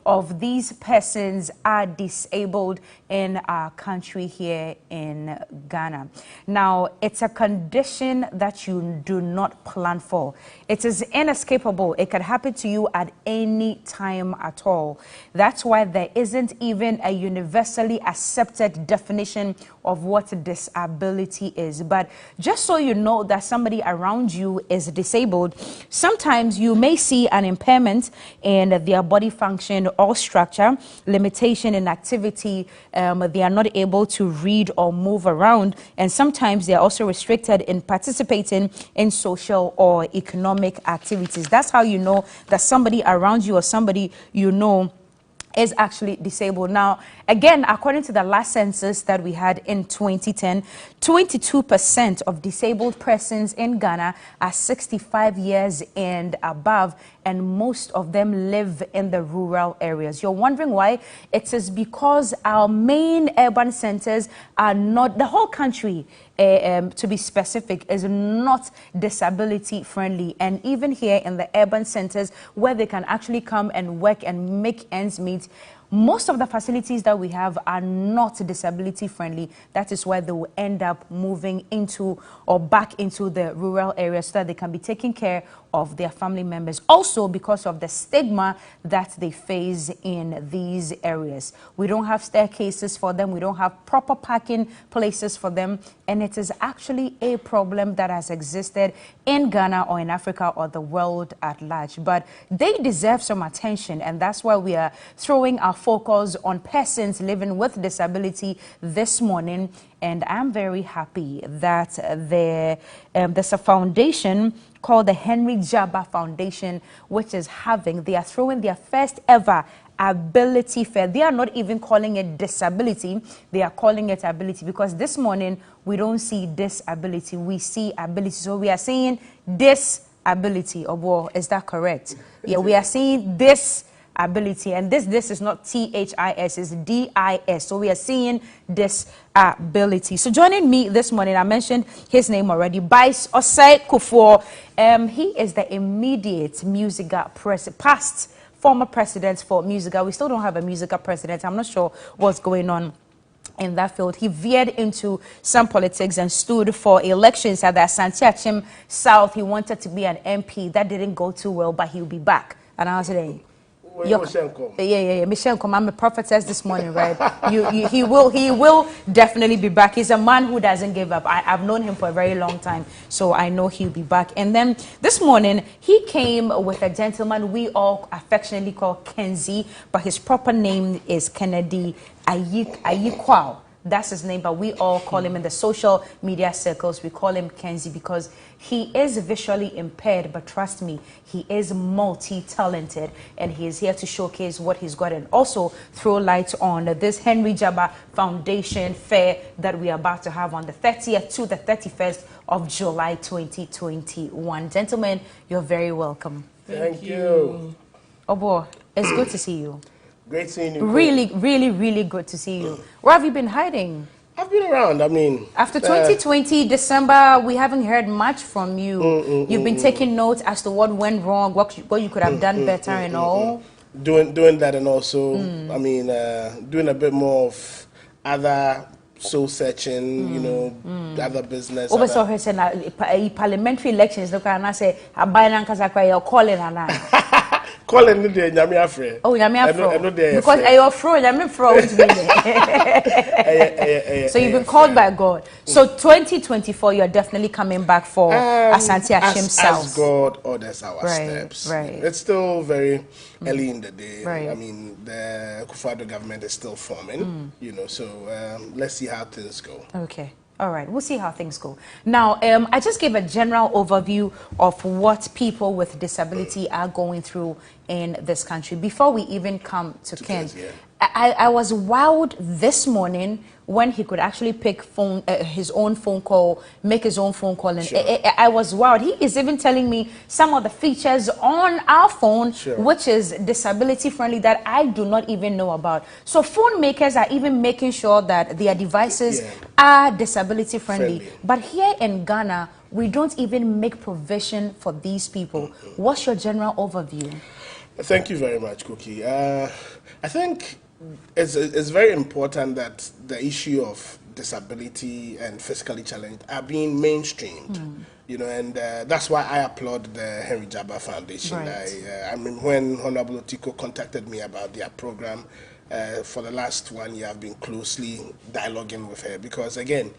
of these persons are disabled in our country here in Ghana. Now, it's a condition that you do not plan for. It is inescapable. It can happen to you at any time at all. That's why there isn't even a universally accepted definition of what disability is. But just so you know that somebody around you is disabled, sometimes you may see an impairment in their body function or structure, limitation in activity. They are not able to read or move around, and sometimes they are also restricted in participating in social or economic activities. That's how you know that somebody around you or somebody you know is actually disabled. Now, again, according to the last census that we had in 2010, 22% of disabled persons in Ghana are 65 years and above, and most of them live in the rural areas. You're wondering why? It is because our main urban centers are not, the whole country, to be specific, is not disability friendly. And even here in the urban centers where they can actually come and work and make ends meet, most of the facilities that we have are not disability friendly. That is why they will end up moving into or back into the rural areas so that they can be taking care of their family members. Also because of the stigma that they face in these areas. We don't have staircases for them. We don't have proper parking places for them. And it is actually a problem that has existed in Ghana or in Africa or the world at large. But they deserve some attention, and that's why we are throwing our focus on persons living with disability this morning. And I'm very happy that there's a foundation called the Henry Jaba Foundation, which is they are throwing their first ever ability fair. They are not even calling it disability, they are calling it ability, because this morning we don't see disability, we see ability. So we are saying disability. Or is that correct? Yeah, we are saying this ability, and this is not THIS, it's DIS. So we are seeing disability. So joining me this morning, I mentioned his name already, Bice Osei Kufuor. He is the immediate Musica past former president for Musica. We still don't have a Musica president. I'm not sure what's going on in that field. He veered into some politics and stood for elections at the Asante Achim South. He wanted to be an MP. That didn't go too well, but he'll be back. And I was saying, yeah. Michelle, I'm a prophetess this morning, right? He will definitely be back. He's a man who doesn't give up. I've known him for a very long time, so I know he'll be back. And then this morning, he came with a gentleman we all affectionately call Kenzie, but his proper name is Kennedy Ayikwao. That's his name, but we all call him in the social media circles, we call him Kenzie because he is visually impaired, but trust me, he is multi-talented, and he is here to showcase what he's got and also throw light on this Henry Jaba Foundation Fair that we are about to have on the 30th to the 31st of July 2021. Gentlemen, you're very welcome. Thank you. Obo, it's good to see you. Great seeing you. Really good to see you. Where have you been hiding? I've been around. I mean, after 2020 December, we haven't heard much from you. You've been taking notes as to what went wrong, what you could have done better, and all. Doing that, and also, I mean, doing a bit more of other soul searching, you know, other business. Also, he said parliamentary elections. Look, and I say, I buy you're calling her. Calling the Nyame Afre. Oh, Nyame Afro. Because you're Afro, Nyame Afro. So you've been called by God. So 2024, you're definitely coming back for Asante Achim South. As God orders our steps. Right. It's still very early in the day. Right. I mean, the Akufo-Addo government is still forming, you know, so let's see how things go. Okay. All right, we'll see how things go. Now, I just gave a general overview of what people with disability are going through in this country. Before we even come to Ken, I was wowed this morning when he could actually pick his own phone call, make his own phone call. And I was wowed. He is even telling me some of the features on our phone, which is disability friendly, that I do not even know about. So phone makers are even making sure that their devices are disability friendly. But here in Ghana, we don't even make provision for these people. What's your general overview? Thank you very much, Cookie. I think it's very important that the issue of disability and physically challenged are being mainstreamed. You know, and that's why I applaud the Henry Jabba Foundation. Right. I mean, when Honorable Otiko contacted me about their program, for the last 1 year, I've been closely dialoguing with her because, again,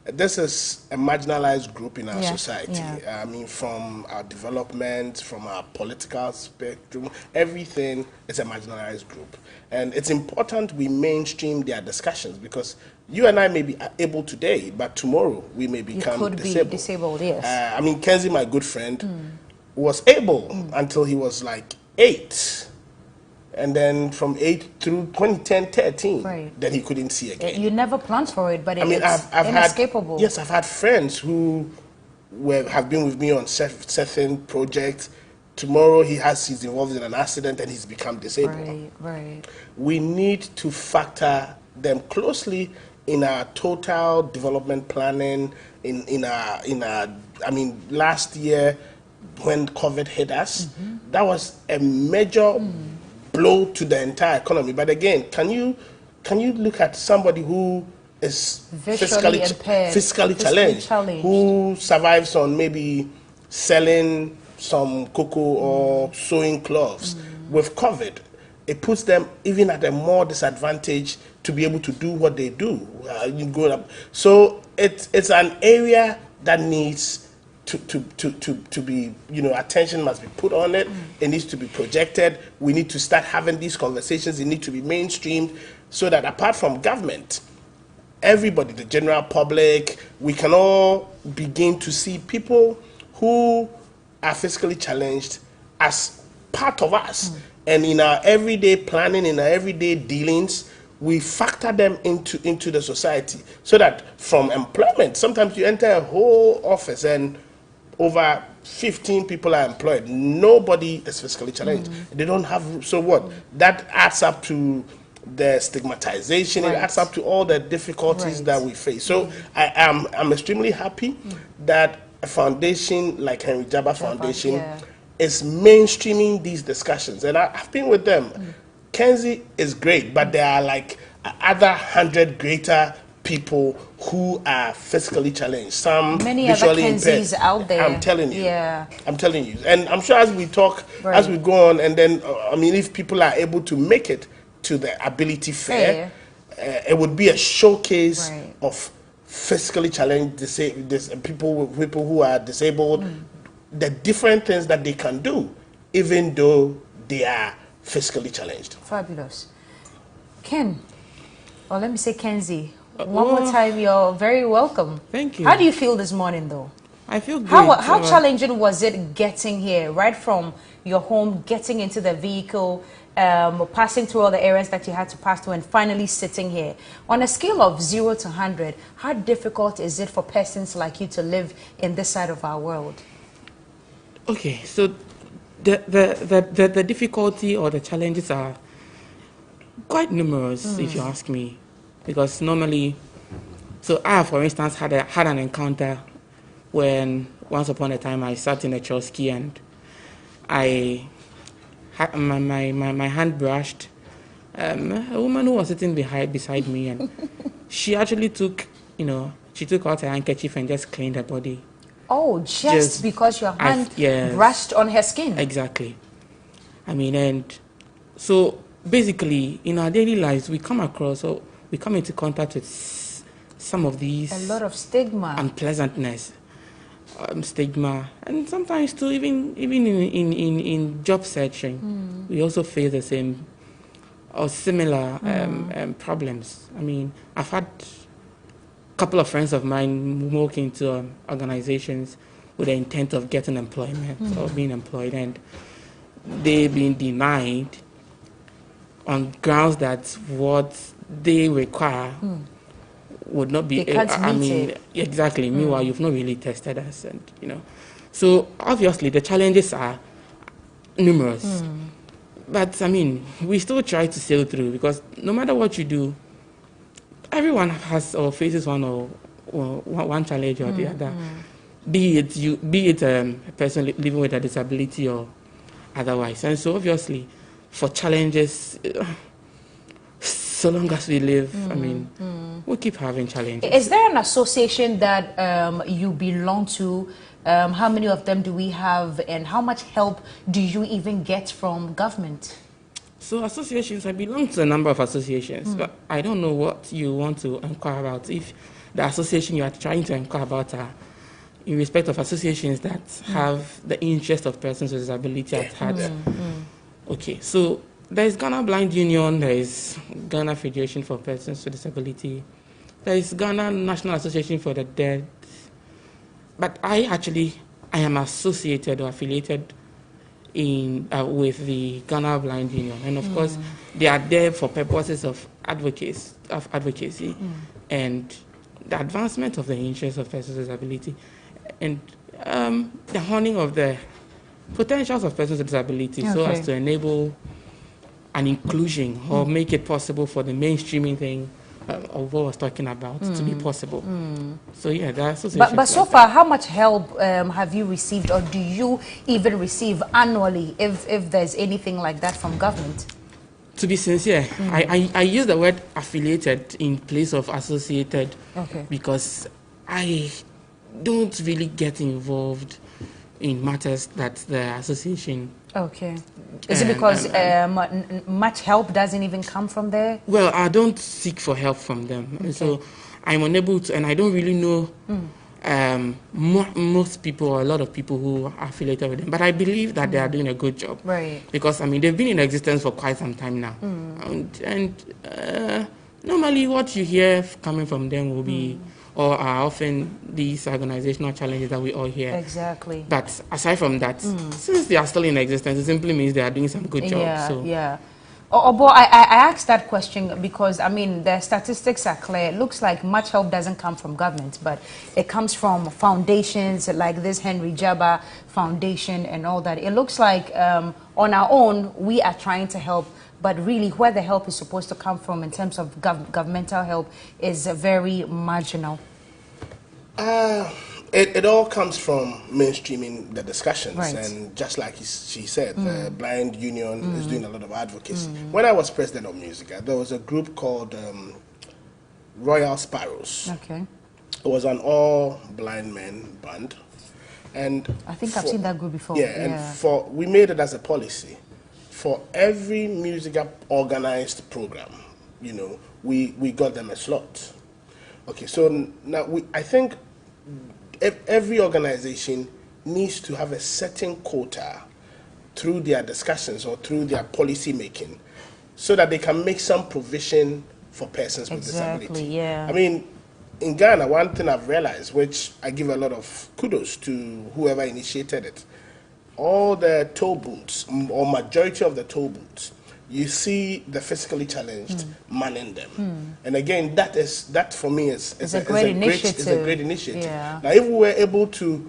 this is a marginalized group in our society. Yeah. I mean, from our development, from our political spectrum, everything is a marginalized group. And it's important we mainstream their discussions because you and I may be able today, but tomorrow we may become could disabled. be disabled, yes. I mean, Kenzie, my good friend, was able until he was like 8. And then from 8 through 2010, 13, Right. then he couldn't see again. You never planned for it, but I mean, it's inescapable. I've had friends who have been with me on certain projects. Tomorrow he's involved in an accident and he's become disabled. Right. We need to factor them closely in our total development planning. I mean, last year when COVID hit us, that was a major blow to the entire economy. But again, can you look at somebody who is Visually impaired, physically challenged, who survives on maybe selling some cocoa or sewing cloths with COVID? It puts them even at a more disadvantage to be able to do what they do. So it's an area that needs to be, attention must be put on it. It needs to be projected. We need to start having these conversations. It needs to be mainstreamed so that apart from government, everybody, the general public, we can all begin to see people who are physically challenged as part of us. And in our everyday planning, in our everyday dealings, we factor them into the society so that from employment, sometimes you enter a whole office and over 15 people are employed. Nobody is physically challenged. They don't have, so what? That adds up to the stigmatization. It adds up to all the difficulties that we face. So I'm extremely happy that a foundation like Henry Jabba Foundation is mainstreaming these discussions. And I've been with them. Kenzie is great, but there are like other 100 greater people who are physically challenged. Some many visually other Kenzies impaired. out there. I'm telling you. Yeah. I'm telling you. And I'm sure as we talk, as we go on, and then, if people are able to make it to the Ability Fair, it would be a showcase of physically challenged people who are disabled, the different things that they can do, even though they are physically challenged. Fabulous. Ken, or let me say Kenzie, one more time, you're very welcome. Thank you. How do you feel this morning, though? I feel good. How challenging was it getting here, right from your home, getting into the vehicle, passing through all the areas that you had to pass through, and finally sitting here? On a scale of 0 to 100, how difficult is it for persons like you to live in this side of our world? Okay, so the difficulty or the challenges are quite numerous, if you ask me, because normally, so I, for instance, had an encounter when once upon a time I sat in a chosky and I had my hand brushed a woman who was sitting beside me, and she actually took out her handkerchief and just cleaned her body. Oh, just because your hand brushed on her skin? Exactly. I mean, and so basically, in our daily lives, we come into contact with some of these... A lot of stigma. Unpleasantness, stigma, and sometimes too, even in job searching, we also face the same or similar problems. I mean, I've had couple of friends of mine work into organizations with the intent of getting employment or being employed, and they've been denied on grounds that what they require would not be. Exactly. Meanwhile, you've not really tested us, and so obviously the challenges are numerous. But I mean, we still try to sail through, because no matter what you do, everyone has or faces one challenge or the other. Be it a person living with a disability or otherwise. And so obviously, for challenges, so long as we live, I mean, we'll keep having challenges. Is there an association that you belong to? How many of them do we have, and how much help do you even get from government? So associations, I belong to a number of associations, but I don't know what you want to inquire about. If the association you are trying to inquire about are in respect of associations that have the interest of persons with disability at heart. Okay, so there is Ghana Blind Union, there is Ghana Federation for Persons with Disability, there is Ghana National Association for the Dead, but I am associated or affiliated with the Ghana Blind Union, and of course they are there for purposes of advocacy and the advancement of the interests of persons with disability, and the honing of the potentials of persons with disability, so as to enable an inclusion or make it possible for the mainstreaming thing of what I was talking about to be possible. So yeah, there are associations. But so far, how much help have you received, or do you even receive annually, if there's anything like that from government? To be sincere, I use the word affiliated in place of associated, because I don't really get involved in matters that the association. Is it because much help doesn't even come from there? Well, I don't seek for help from them, and so I'm unable to, and I don't really know most people, or a lot of people who are affiliated with them. But I believe that they are doing a good job, because I mean they've been in existence for quite some time now, and normally what you hear coming from them will be, or are often these organizational challenges that we all hear. Exactly. But aside from that, since they are still in existence, it simply means they are doing some good job. So. But I asked that question because, I mean, the statistics are clear. It looks like much help doesn't come from government, but it comes from foundations like this Henry Jaba Foundation and all that. It looks like on our own, we are trying to help, but really where the help is supposed to come from in terms of governmental help is very marginal. It all comes from mainstreaming the discussions, and just like she said, the Blind Union is doing a lot of advocacy. When I was president of Musica, there was a group called Royal Sparrows. It was an all blind men band, and I think I've seen that group before. And we made it as a policy for every Musica organized program. You know, we got them a slot. Okay, so now I think every organization needs to have a certain quota through their discussions or through their policy making, so that they can make some provision for persons with disability. I mean, in Ghana, one thing I've realized, which I give a lot of kudos to whoever initiated it, all the toll booths, or majority of the toll booths, you see the physically challenged manning them. And again, that for me is a great initiative. Now, if we were able to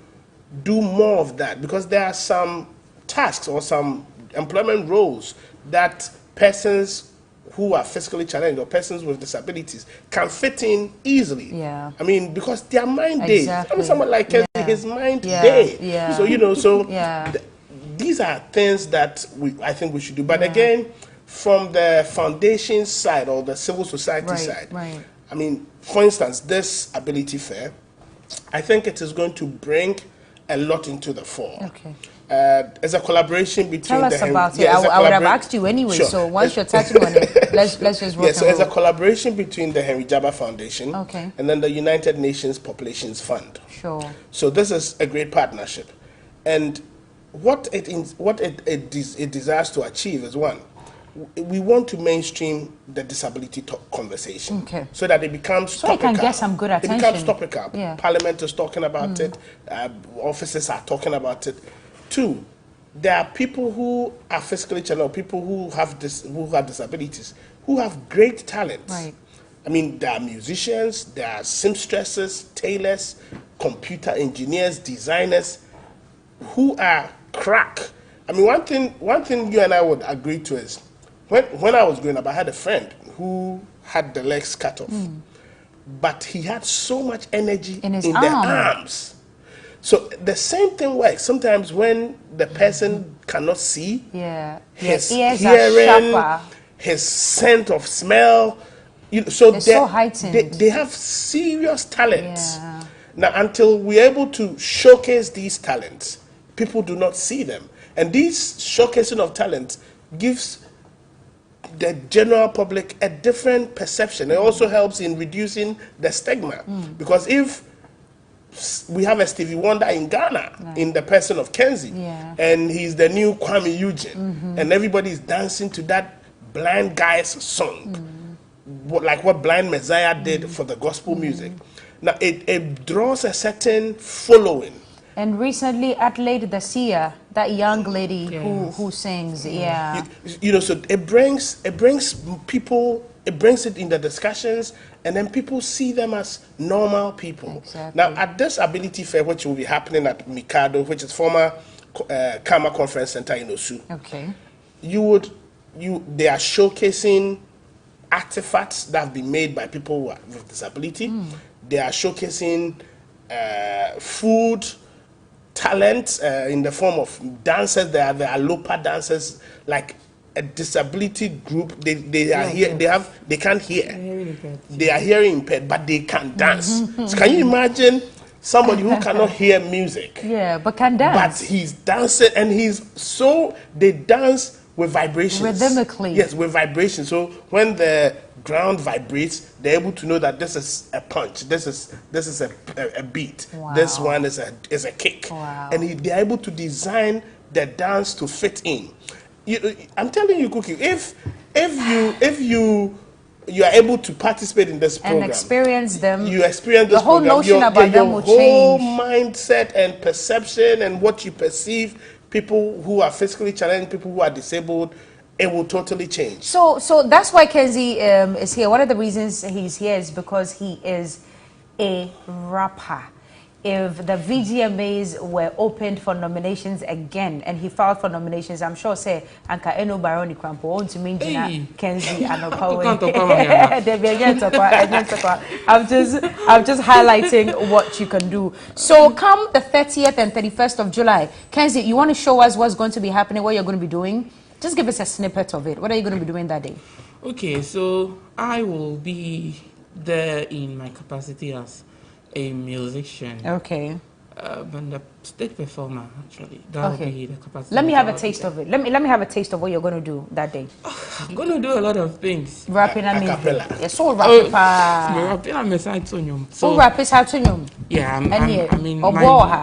do more of that, because there are some tasks or some employment roles that persons who are physically challenged or persons with disabilities can fit in easily. I mean, because their mind day. I mean, someone like his mind day. So, you know, these are things that I think we should do. But again, from the foundation side or the civil society side, I mean, for instance, this ability fair, I think it is going to bring a lot into the fore. As a collaboration between Tell us about it. I would have asked you anyway, so once you're touching on it, let's just rock so as a collaboration between the Henry Jaba Foundation and then the United Nations Populations Fund. So this is a great partnership. And what it desires to achieve is, one, we want to mainstream the disability conversation, so that it becomes topical. So it can get some good attention. It becomes topical. Parliament is talking about it. Offices are talking about it. Two, there are people who are physically challenged, people who have disabilities, who have great talents. I mean, there are musicians, there are seamstresses, tailors, computer engineers, designers, who are crack. I mean, one thing you and I would agree to is, when I was growing up, I had a friend who had the legs cut off, but he had so much energy in the arms. So the same thing works. Sometimes when the person cannot see, his ears hearing, are sharper. his scent of smell, so it's so heightened. They have serious talents. Yeah. Now, until we're able to showcase these talents, people do not see them. And this showcasing of talent gives the general public a different perception. It also helps in reducing the stigma. Because if we have a Stevie Wonder in Ghana, in the person of Kenzie, and he's the new Kwame Eugene, and everybody is dancing to that blind guy's song, like what Blind Messiah did for the gospel music. Now, it draws a certain following. And recently, Adelaide the Seer, that young lady who sings, So it brings people, it brings it in the discussions, and then people see them as normal people. Exactly. Now, at this Ability Fair, which will be happening at Mikado, which is former Kama Conference Center in Osu, they are showcasing artifacts that have been made by people with disability. They are showcasing food, talent in the form of dancers. There are Alopa dancers, like a disability group. They are here. They can't hear. They are hearing impaired, but they can dance. So can you imagine somebody who cannot hear music? But can dance. But he's dancing, and they dance with vibrations. Rhythmically. Yes, with vibrations. So when the ground vibrates, they're able to know that this is a punch, this is a beat, this one is a kick. And they're able to design the dance to fit in. I'm telling you, Cookie, if you are able to participate in this program and experience them, you experience this the whole program, notion about them will whole change. Mindset and perception and what you perceive, people who are physically challenged, people who are disabled, it will totally change. So that's why Kenzie is here. One of the reasons he's here is because he is a rapper. If the VGMAs were opened for nominations again, and he filed for nominations, I'm sure say Anka Eno Baroni Krampo on to mean Kenzie and I'm just highlighting what you can do. So come the 30th and 31st of July, Kenzie, you want to show us what's going to be happening, what you're going to be doing? Just give us a snippet of it. What are you going to be doing that day? Okay, so I will be there in my capacity as a musician. Okay. And a stage performer, actually. That will be the capacity. Let me have a taste of it. Let me have a taste of what you're going to do that day. I'm going to do a lot of things. Rapping and music. Yeah, so rapping. Rapping and music. So rapping is yeah, I mean,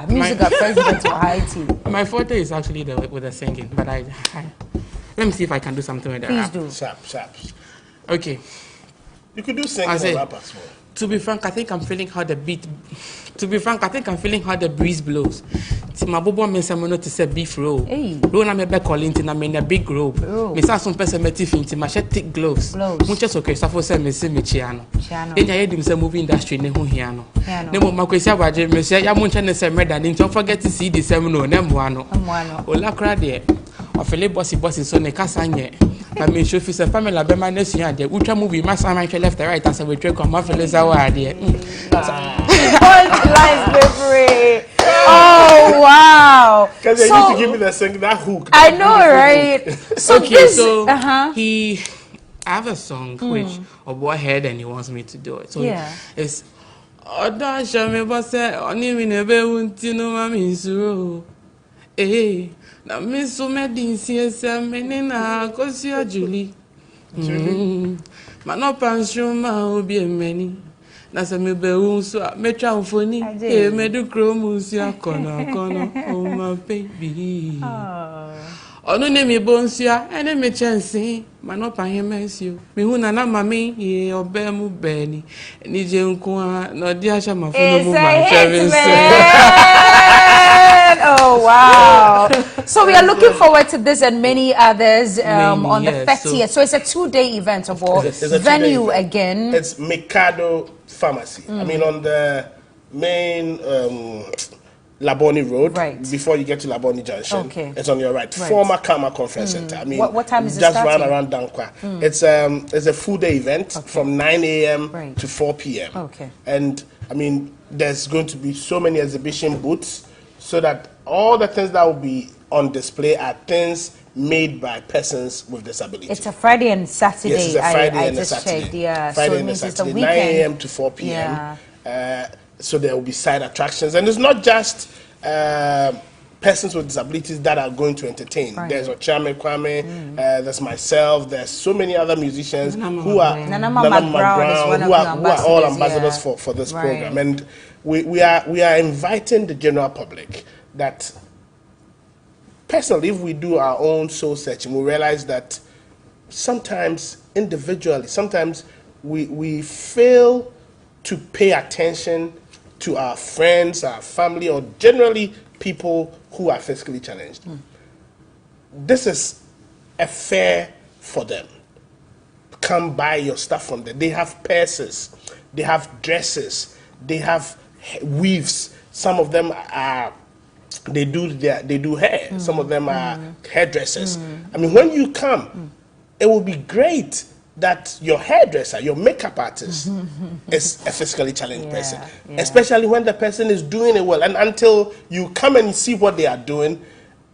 music president of Haiti. My forte is actually with the singing, but I let me see if I can do something with that. Please do. Sharp. Okay. You could do singing or rap as well. To be frank, I think I'm feeling how the beat. To be frank, I think I'm feeling how the breeze blows. My bobo means I'm not to say beef roll. Roll na me be calling to na me na big robe. Me sa some person me tiff into my thick gloves. Much okay, so for say me see me chiano. Enya ye dim say movie industry ne ho hia no. Ne mo makwesi abaje me say ya munche ne say meda ni don't forget to see the same no ne mo ano. Ola kra de. Ofele bossy so ne kasa nye. I mean, show if a family be my next year, the ultra movie, my son, my left, the right, as a trick on my fellows. Oh, wow. Because they need to give me the sing, that hook. I know, right? So, okay, I have a song which a boy heard and he wants me to do it. So it's Oda Shame Bosse, only we never want to know my miss. Eh. Na miso medin siesa menina kosia Julie. Mano panshuma obi emeni. Na se me be unso metwa mfoni. E medu kromusi kono oh my baby. Onu ne mi bonsia ene me chensi mano pahemensio. Mi hu na mami ye obemu beni. Ni je nko na di asha mafuno mu Oh, wow. So we are looking forward to this and many others on the 30th. So it's a 2-day event of all. Venue again. It's Mikado Pharmacy. I mean, on the main Laboni Road, before you get to Laboni Junction. It's on your right. Former Kama Conference Center. I mean, what time is it just starting? around Dankwa. It's a full day event from 9 a.m. to 4 p.m. And I mean, there's going to be so many exhibition booths so that all the things that will be on display are things made by persons with disability. It's a Friday and Saturday. Yes, it's a Friday I and a just Saturday. checked. Yeah, Friday so it and a means it's the Saturday, weekend. 9 a.m. to 4 p.m. So there will be side attractions. And it's not just persons with disabilities that are going to entertain. Right. There's Ochame Kwame, there's myself, there's so many other musicians who are Nana McBrown is one who of are all the ambassadors yeah. for this Right. program. And we are inviting the general public that personally, if we do our own soul searching, we realize that sometimes individually, sometimes we fail to pay attention to our friends, our family, or generally people who are physically challenged. This is a fair for them. Come buy your stuff from them. They have purses, they have dresses, they have weaves. Some of them are they do hair. Some of them are hairdressers. I mean, when you come, it will be great that your hairdresser, your makeup artist, is a physically challenged person, especially when the person is doing it well. And until you come and see what they are doing,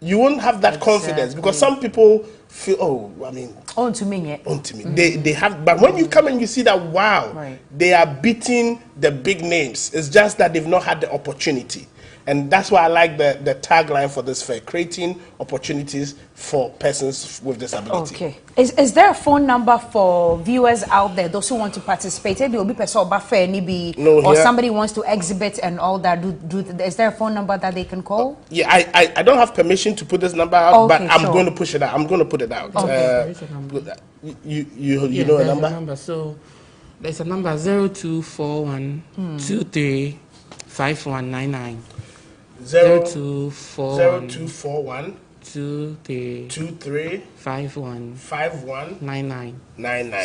you won't have that confidence, because some people feel, oh, I mean, on to me. They have, but when you come and you see that, wow, they are beating the big names. It's just that they've not had the opportunity. And that's why I like the tagline for this fair, creating opportunities for persons with disability. Okay. Is there a phone number for viewers out there, those who want to participate? Maybe will be person or somebody wants to exhibit and all that. Is there a phone number that they can call? Yeah, I don't have permission to put this number out, okay, but I'm going to push it out. I'm going to put it out. Okay. You know a number? So there's a number 0241 23 5199. 0241 23 51 99.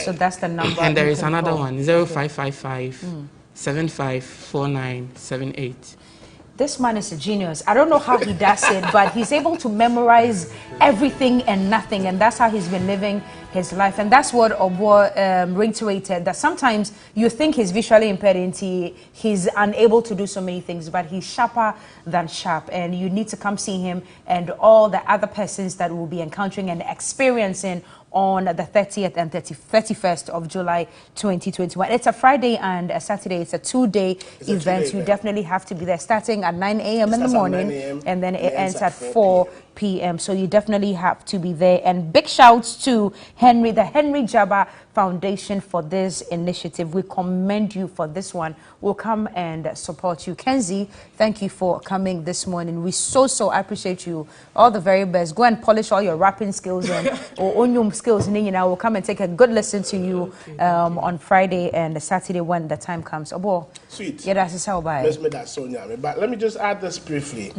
So that's the number. And there is another one, 0555 754978. This man is a genius. I don't know how he does it, but he's able to memorize everything and nothing, and that's how he's been living his life. And that's what Obo reiterated, that sometimes you think he's visually impaired and he's unable to do so many things, but he's sharper than sharp, and you need to come see him and all the other persons that will be encountering and experiencing on the 30th and 31st of July 2021. It's a Friday and a Saturday. It's a two-day event. You definitely have to be there, starting at 9 a.m. in the morning, and then it ends at 4 p.m. So you definitely have to be there. And big shouts to the Henry Jabba Foundation for this initiative. We commend you for this one. We'll come and support you. Kenzie, thank you for coming this morning. We so appreciate you. All the very best. Go and polish all your rapping skills and or onium skills. Nina will come and take a good listen to you on Friday and Saturday when the time comes. Obo, sweet. Yeah, that's how bad. But let me just add this briefly.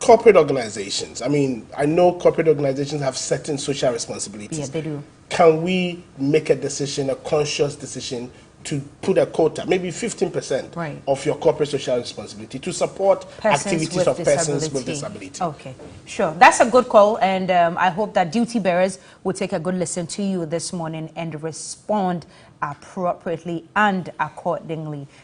Corporate organizations. I mean, I know corporate organizations have certain social responsibilities. Yeah, they do. Can we make a decision, a conscious decision, to put a quota, maybe 15% of your corporate social responsibility to support activities of persons with disability? Okay, sure. That's a good call, and I hope that duty bearers will take a good listen to you this morning and respond appropriately and accordingly.